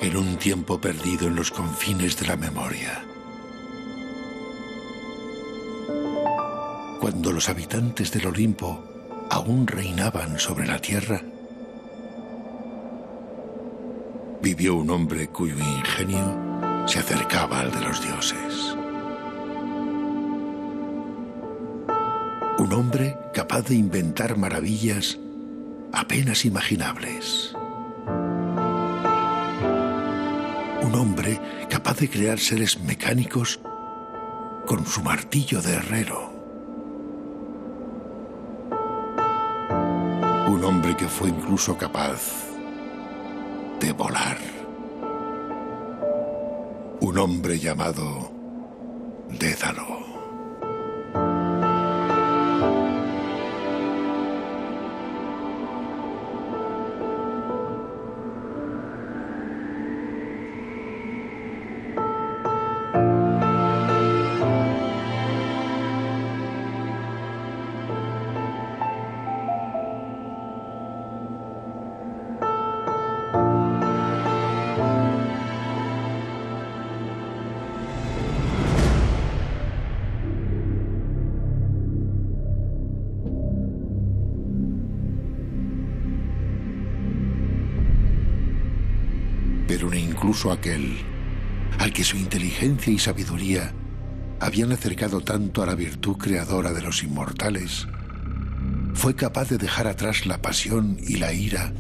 en un tiempo perdido en los confines de la memoria. Cuando los habitantes del Olimpo aún reinaban sobre la tierra, vivió un hombre cuyo ingenio se acercaba al de los dioses. Un hombre capaz de inventar maravillas apenas imaginables. Un hombre capaz de crear seres mecánicos con su martillo de herrero. Un hombre que fue incluso capaz de volar. Un hombre llamado Dédalo. Pero incluso aquel, al que su inteligencia y sabiduría habían acercado tanto a la virtud creadora de los inmortales, fue capaz de dejar atrás la pasión y la ira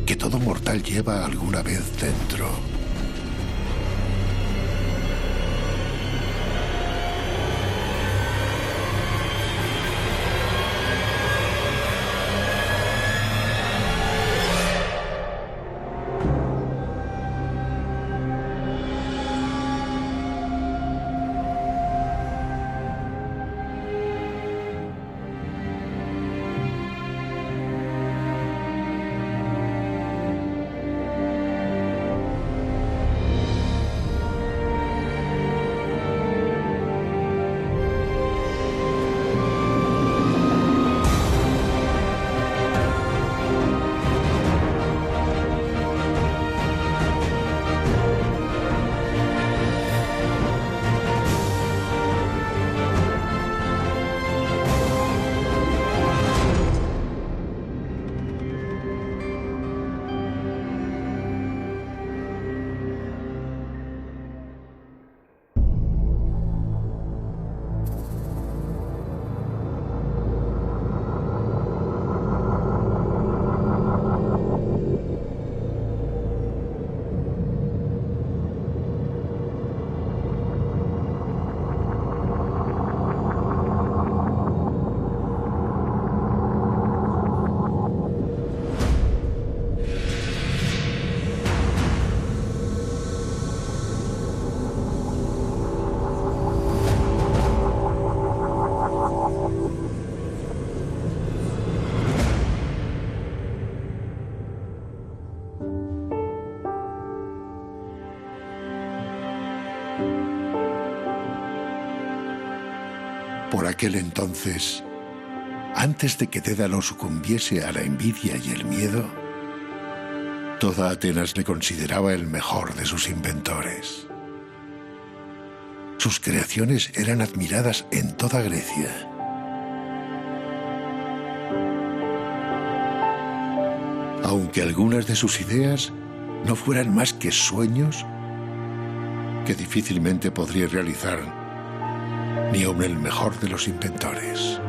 que todo mortal lleva alguna vez dentro. Por aquel entonces, antes de que Dédalo sucumbiese a la envidia y el miedo, toda Atenas le consideraba el mejor de sus inventores. Sus creaciones eran admiradas en toda Grecia. Aunque algunas de sus ideas no fueran más que sueños que difícilmente podría realizar ni aun el mejor de los inventores.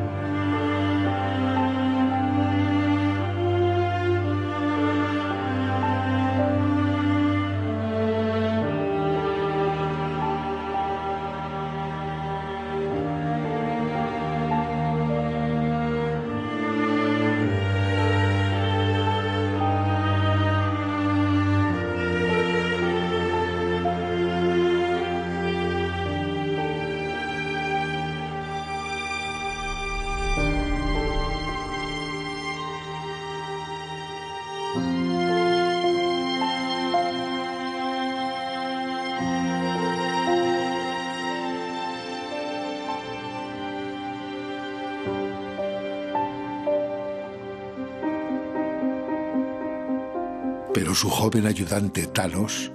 Pero su joven ayudante Talos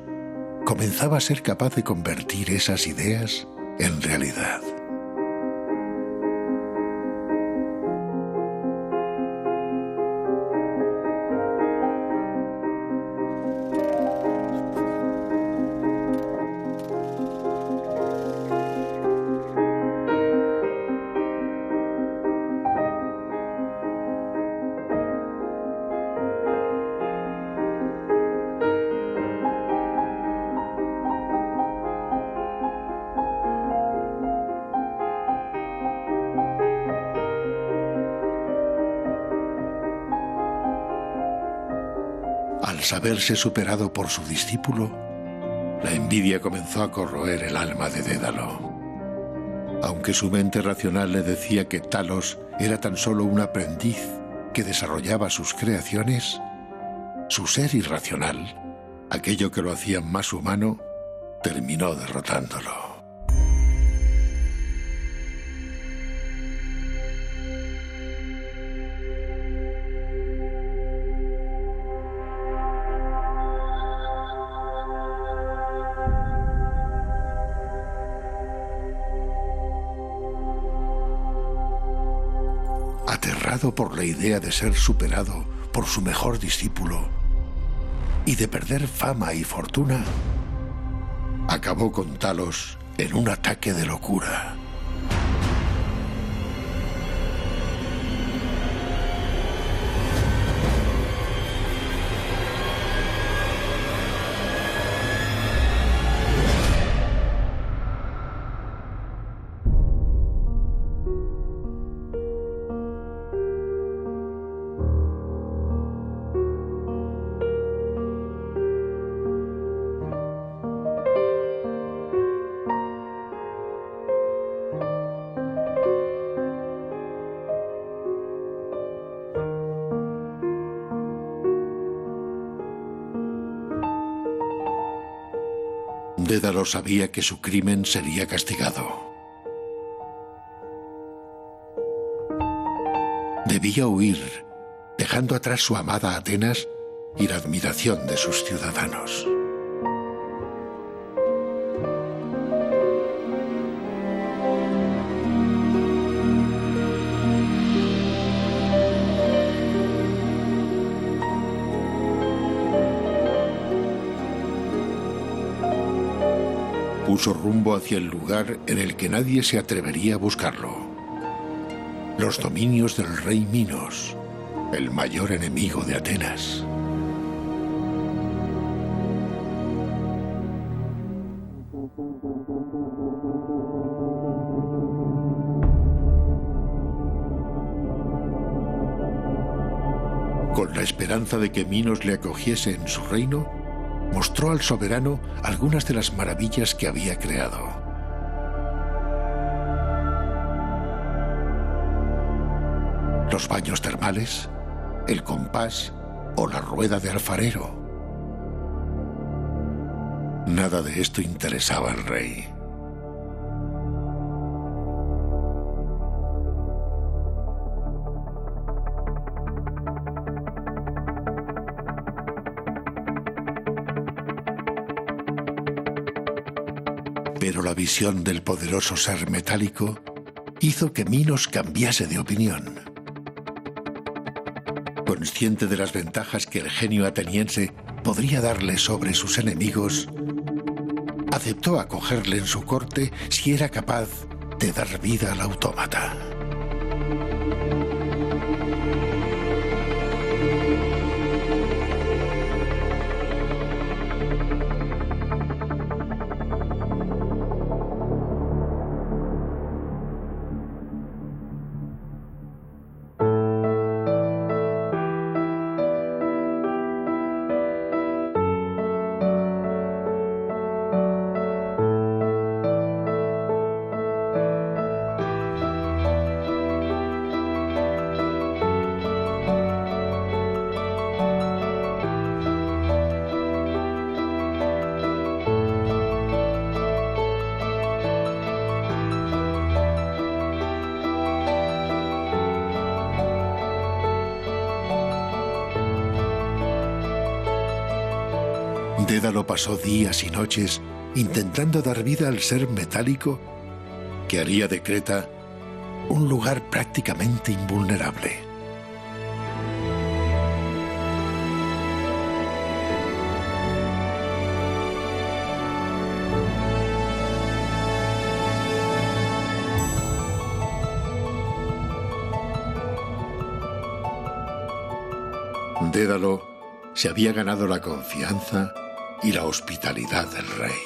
comenzaba a ser capaz de convertir esas ideas en realidad. Al saberse superado por su discípulo, la envidia comenzó a corroer el alma de Dédalo. Aunque su mente racional le decía que Talos era tan solo un aprendiz que desarrollaba sus creaciones, su ser irracional, aquello que lo hacía más humano, terminó derrotándolo. Aterrado por la idea de ser superado por su mejor discípulo y de perder fama y fortuna, acabó con Talos en un ataque de locura. Dédalo sabía que su crimen sería castigado. Debía huir, dejando atrás su amada Atenas y la admiración de sus ciudadanos. Puso rumbo hacia el lugar en el que nadie se atrevería a buscarlo: los dominios del rey Minos, el mayor enemigo de Atenas. Con la esperanza de que Minos le acogiese en su reino, mostró al soberano algunas de las maravillas que había creado. Los baños termales, el compás o la rueda de alfarero. Nada de esto interesaba al rey. Pero la visión del poderoso ser metálico hizo que Minos cambiase de opinión. Consciente de las ventajas que el genio ateniense podría darle sobre sus enemigos, aceptó acogerle en su corte si era capaz de dar vida al autómata. Dédalo pasó días y noches intentando dar vida al ser metálico que haría de Creta un lugar prácticamente invulnerable. Dédalo se había ganado la confianza y la hospitalidad del rey.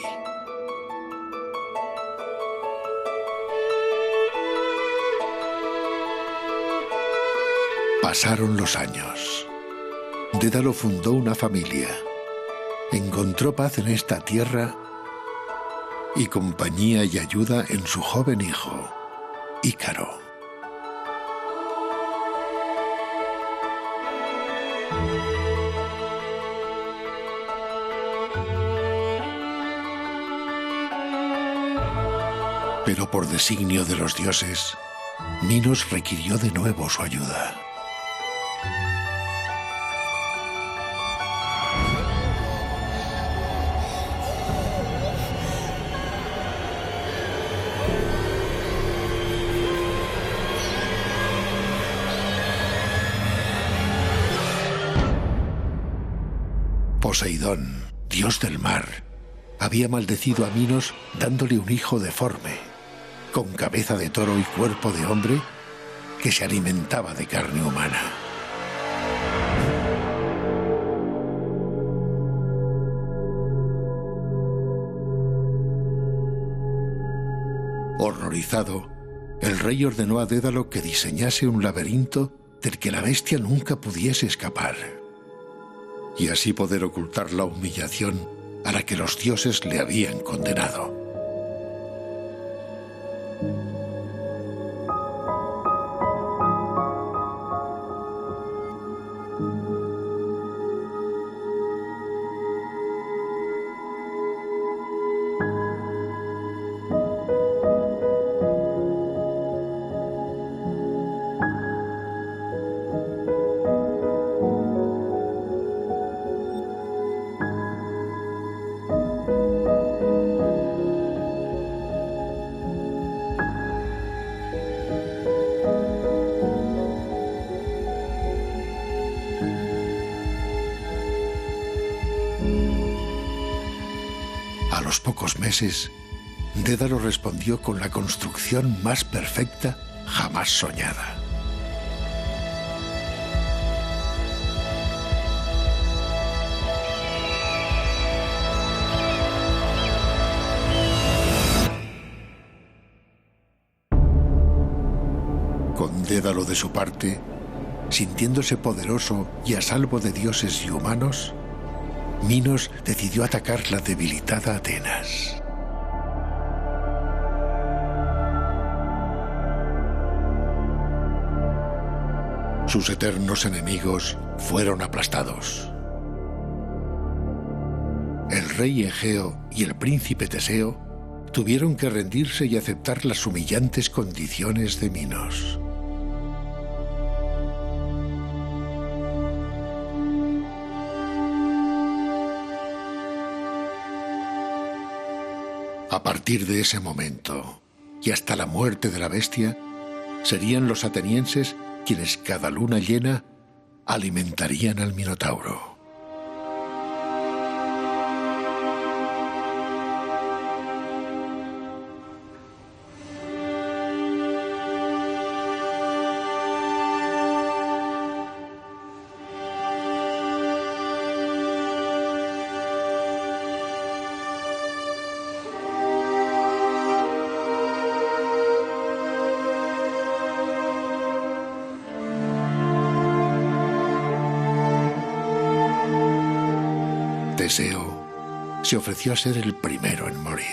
Pasaron los años. Dédalo fundó una familia, encontró paz en esta tierra y compañía y ayuda en su joven hijo, Ícaro. Pero por designio de los dioses, Minos requirió de nuevo su ayuda. Poseidón, dios del mar, había maldecido a Minos dándole un hijo deforme, con cabeza de toro y cuerpo de hombre, que se alimentaba de carne humana. Horrorizado, el rey ordenó a Dédalo que diseñase un laberinto del que la bestia nunca pudiese escapar, y así poder ocultar la humillación a la que los dioses le habían condenado. A los pocos meses, Dédalo respondió con la construcción más perfecta jamás soñada. Con Dédalo de su parte, sintiéndose poderoso y a salvo de dioses y humanos, Minos decidió atacar la debilitada Atenas. Sus eternos enemigos fueron aplastados. El rey Egeo y el príncipe Teseo tuvieron que rendirse y aceptar las humillantes condiciones de Minos. A partir de ese momento, y hasta la muerte de la bestia, serían los atenienses quienes cada luna llena alimentarían al Minotauro. Teseo se ofreció a ser el primero en morir.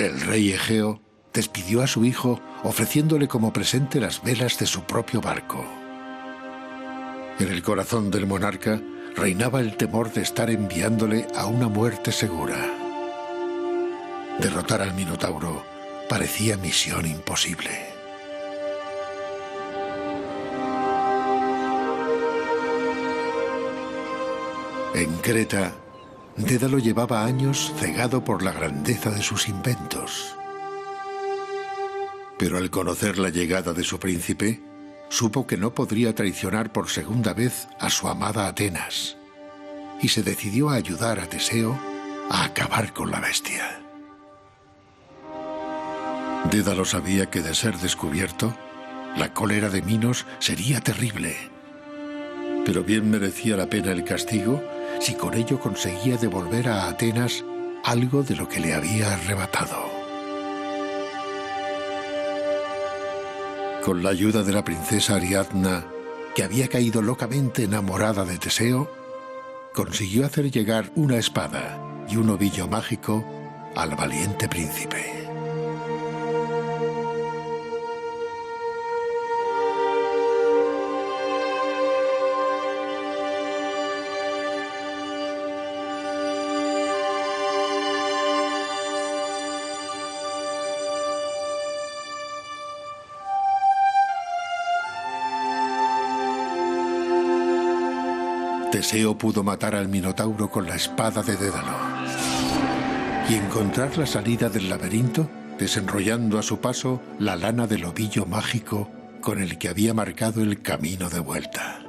El rey Egeo despidió a su hijo ofreciéndole como presente las velas de su propio barco. En el corazón del monarca reinaba el temor de estar enviándole a una muerte segura. Derrotar al Minotauro parecía misión imposible. En Creta, Dédalo llevaba años cegado por la grandeza de sus inventos. Pero al conocer la llegada de su príncipe, supo que no podría traicionar por segunda vez a su amada Atenas, y se decidió a ayudar a Teseo a acabar con la bestia. Dédalo sabía que de ser descubierto, la cólera de Minos sería terrible, pero bien merecía la pena el castigo si con ello conseguía devolver a Atenas algo de lo que le había arrebatado. Con la ayuda de la princesa Ariadna, que había caído locamente enamorada de Teseo, consiguió hacer llegar una espada y un ovillo mágico al valiente príncipe. Teseo pudo matar al Minotauro con la espada de Dédalo y encontrar la salida del laberinto desenrollando a su paso la lana del ovillo mágico con el que había marcado el camino de vuelta.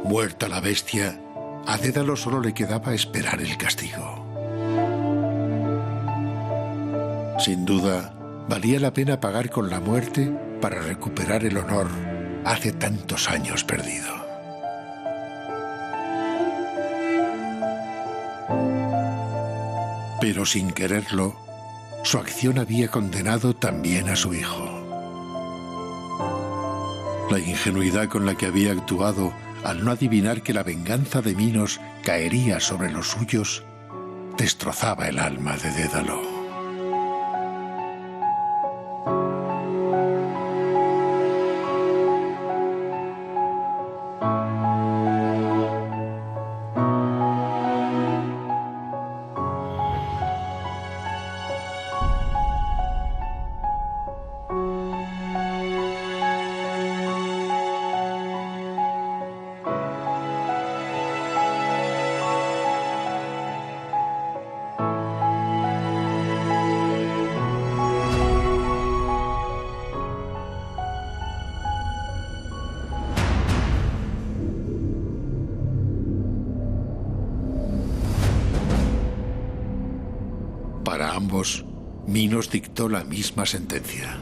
Muerta la bestia, a Dédalo solo le quedaba esperar el castigo. Sin duda, valía la pena pagar con la muerte para recuperar el honor hace tantos años perdido. Pero sin quererlo, su acción había condenado también a su hijo. La ingenuidad con la que había actuado al no adivinar que la venganza de Minos caería sobre los suyos destrozaba el alma de Dédalo. Para ambos, Minos dictó la misma sentencia.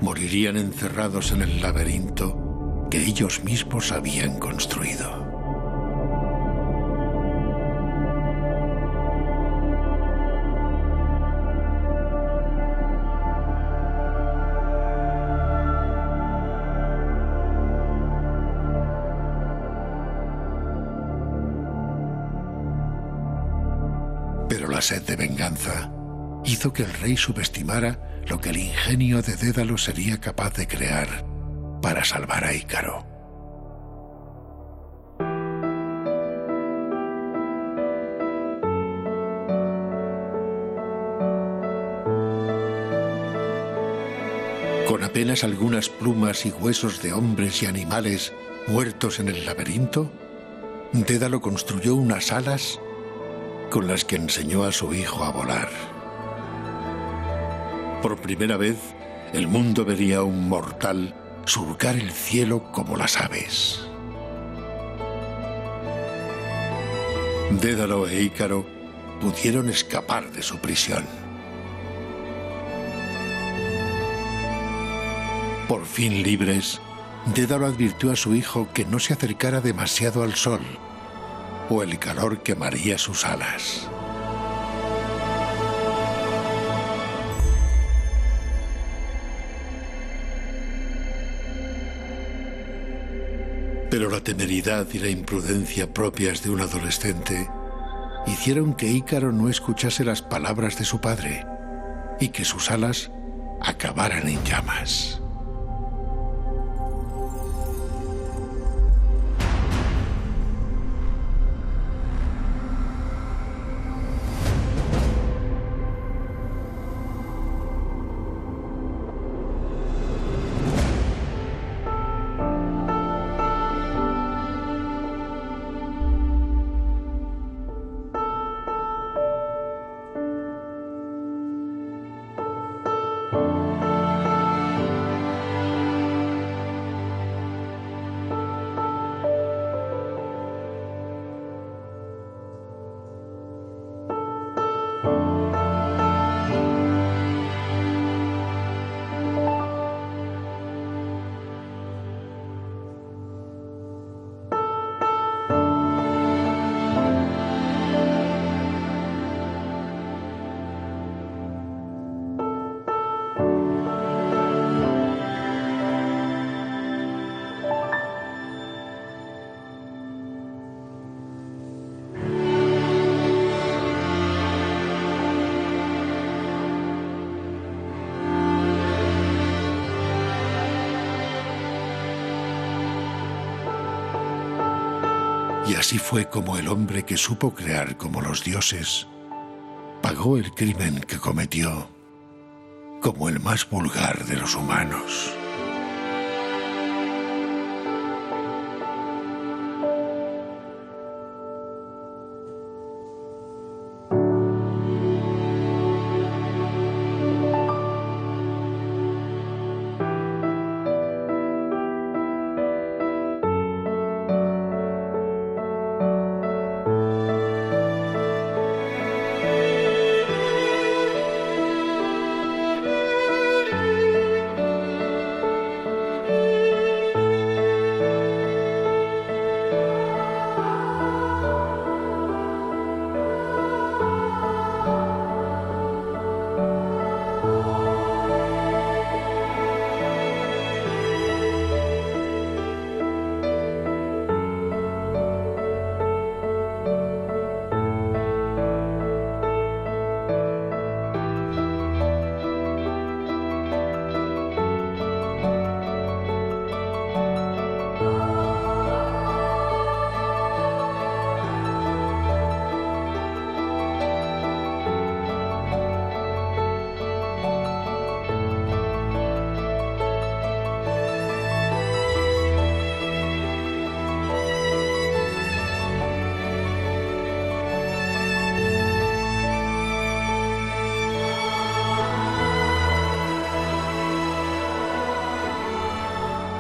Morirían encerrados en el laberinto que ellos mismos habían construido. Pero la sed de venganza hizo que el rey subestimara lo que el ingenio de Dédalo sería capaz de crear para salvar a Ícaro. Con apenas algunas plumas y huesos de hombres y animales muertos en el laberinto, Dédalo construyó unas alas con las que enseñó a su hijo a volar. Por primera vez, el mundo vería a un mortal surcar el cielo como las aves. Dédalo e Ícaro pudieron escapar de su prisión. Por fin libres, Dédalo advirtió a su hijo que no se acercara demasiado al sol, o el calor quemaría sus alas. Pero la temeridad y la imprudencia propias de un adolescente hicieron que Ícaro no escuchase las palabras de su padre y que sus alas acabaran en llamas. Y así fue como el hombre que supo crear como los dioses pagó el crimen que cometió como el más vulgar de los humanos.